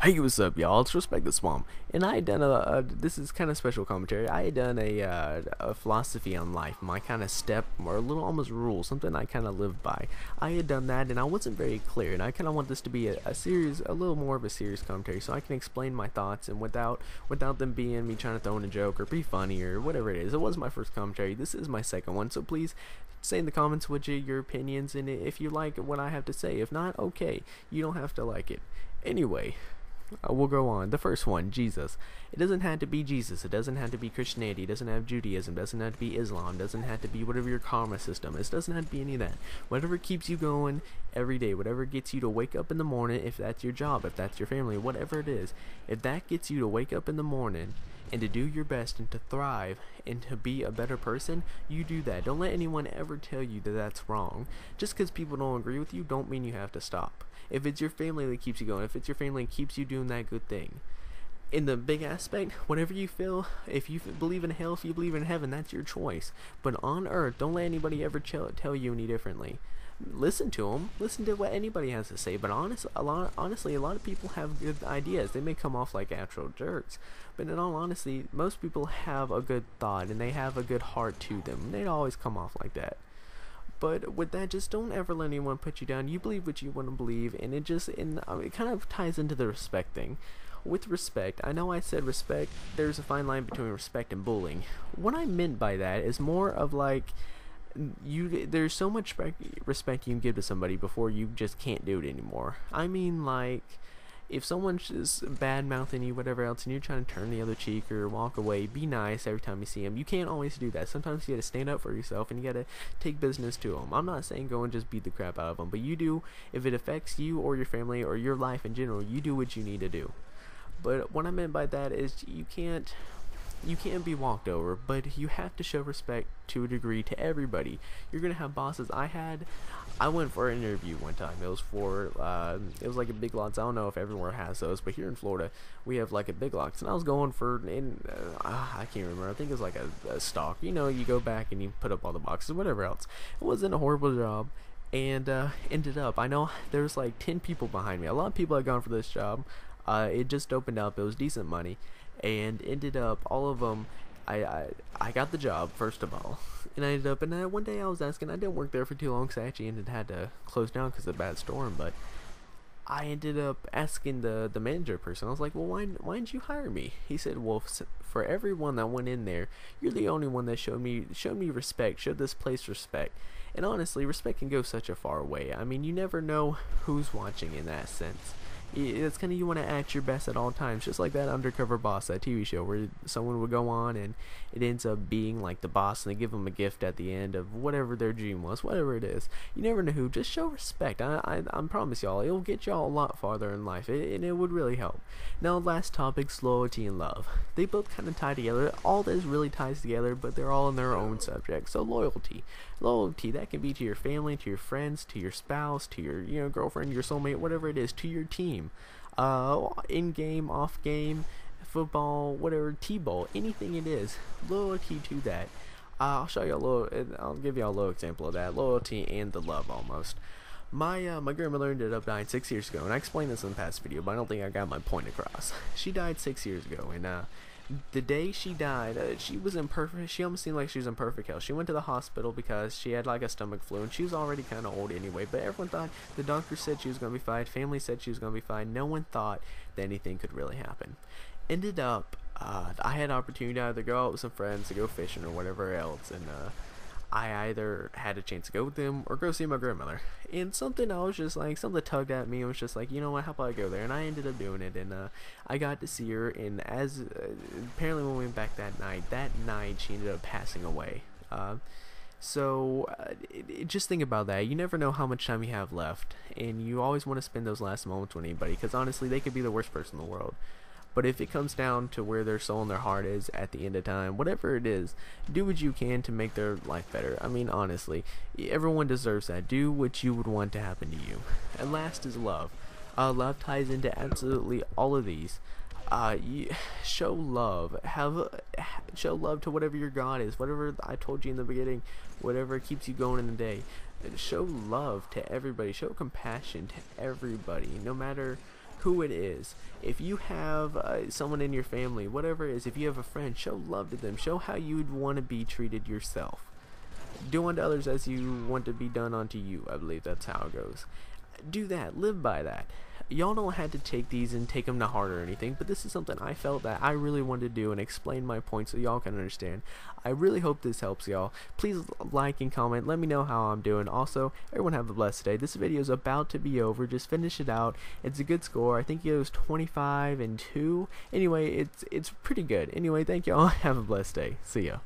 Hey, what's up, y'all? It's Respect the Swamp, and I had done this is kind of special commentary. I had done a philosophy on life, my kind of step or a little almost rule, something I kind of live by. I had done that, and I wasn't very clear, and I kind of want this to be a series, a little more of a serious commentary, so I can explain my thoughts and without them being me trying to throw in a joke or be funny or whatever it is. It was my first commentary. This is my second one, so please say in the comments what your opinions and if you like what I have to say. If not, okay, you don't have to like it. Anyway. We'll go on. The first one, Jesus. It doesn't have to be Jesus. It doesn't have to be Christianity. It doesn't have Judaism. It doesn't have to be Islam. It doesn't have to be whatever your karma system is. It doesn't have to be any of that. Whatever keeps you going every day, whatever gets you to wake up in the morning, if that's your job, if that's your family, whatever it is, if that gets you to wake up in the morning and to do your best and to thrive and to be a better person, you do that. Don't let anyone ever tell you that that's wrong. Just because people don't agree with you, don't mean you have to stop. If it's your family that keeps you going, if it's your family that keeps you doing that good thing, in the big aspect, whatever you feel, if you believe in hell, if you believe in heaven, that's your choice. But on earth, don't let anybody ever tell you any differently. Listen to them. Listen to what anybody has to say. But honestly, a lot of people have good ideas. They may come off like actual jerks, but in all honesty, most people have a good thought and they have a good heart to them. They don't always come off like that. But with that, just don't ever let anyone put you down. You believe what you want to believe, and it kind of ties into the respect thing. With respect, I know I said respect, there's a fine line between respect and bullying. What I meant by that is more of like, there's so much respect you can give to somebody before you just can't do it anymore. I mean, like, if someone's just bad mouthing you, whatever else, and you're trying to turn the other cheek or walk away, be nice every time you see them. You can't always do that. Sometimes you gotta stand up for yourself and you gotta take business to them. I'm not saying go and just beat the crap out of them, but you do, if it affects you or your family or your life in general, you do what you need to do. But what I meant by that is you can't be walked over, but you have to show respect to a degree to everybody. You're gonna have bosses. I went for an interview one time. It was like a Big Lots. I don't know if everywhere has those, but here in Florida we have like a Big Lots, and I was going for I can't remember. I think it was like a stock. You know, you go back and you put up all the boxes, whatever else. It wasn't a horrible job. And ended up, I know there's like 10 people behind me. A lot of people had gone for this job. It just opened up. It was decent money, and ended up all of them. I got the job first of all, and I ended up. And one day I was asking. I didn't work there for too long, because I actually had to close down because of a bad storm. But I ended up asking the manager person. I was like, well, why didn't you hire me? He said, well, for everyone that went in there, you're the only one that showed me respect, showed this place respect. And honestly, respect can go such a far way. I mean, you never know who's watching in that sense. It's kind of, you want to act your best at all times, just like that Undercover Boss, that TV show where someone would go on and it ends up being like the boss, and they give them a gift at the end of whatever their dream was, whatever it is. You never know who. Just show respect. I promise y'all, it'll get y'all a lot farther in life, and it would really help. Now, last topic, loyalty and love. They both kind of tie together. All this really ties together, but they're all in their own subject. So loyalty, that can be to your family, to your friends, to your spouse, to your girlfriend, your soulmate, whatever it is, to your team, in game, off game, football, whatever, t-ball, anything it is, loyalty to that. I'll show you I'll give you a little example of that, loyalty and the love almost. My grandmother ended up dying 6 years ago, and I explained this in the past video, but I don't think I got my point across. She died 6 years ago, and the day she died, she almost seemed like she was in perfect health. She went to the hospital because she had like a stomach flu, and she was already kind of old anyway, but everyone thought, the doctor said she was going to be fine, family said she was going to be fine, no one thought that anything could really happen. Ended up, I had an opportunity to either go out with some friends to go fishing or whatever else, and I either had a chance to go with them or go see my grandmother. And something tugged at me and was just like, you know what, how about I go there? And I ended up doing it, and I got to see her, and apparently when we went back that night she ended up passing away. Just think about that. You never know how much time you have left, and you always want to spend those last moments with anybody, because honestly, they could be the worst person in the world. But if it comes down to where their soul and their heart is at the end of time, whatever it is, do what you can to make their life better. I mean, honestly, everyone deserves that. Do what you would want to happen to you. And last is love. Love ties into absolutely all of these. Show love. Show love to whatever your God is. Whatever I told you in the beginning, whatever keeps you going in the day. Show love to everybody. Show compassion to everybody, no matter who it is. If you have someone in your family, whatever it is, if you have a friend, show love to them. Show how you'd want to be treated yourself. Do unto others as you want to be done unto you. I believe that's how it goes. Do that. Live by that. Y'all don't have to take these and take them to heart or anything, but this is something I felt that I really wanted to do and explain my point so y'all can understand. I really hope this helps y'all. Please like and comment. Let me know how I'm doing. Also, everyone have a blessed day. This video is about to be over. Just finish it out. It's a good score. I think it was 25-2. Anyway, it's pretty good. Anyway, thank y'all. Have a blessed day. See ya.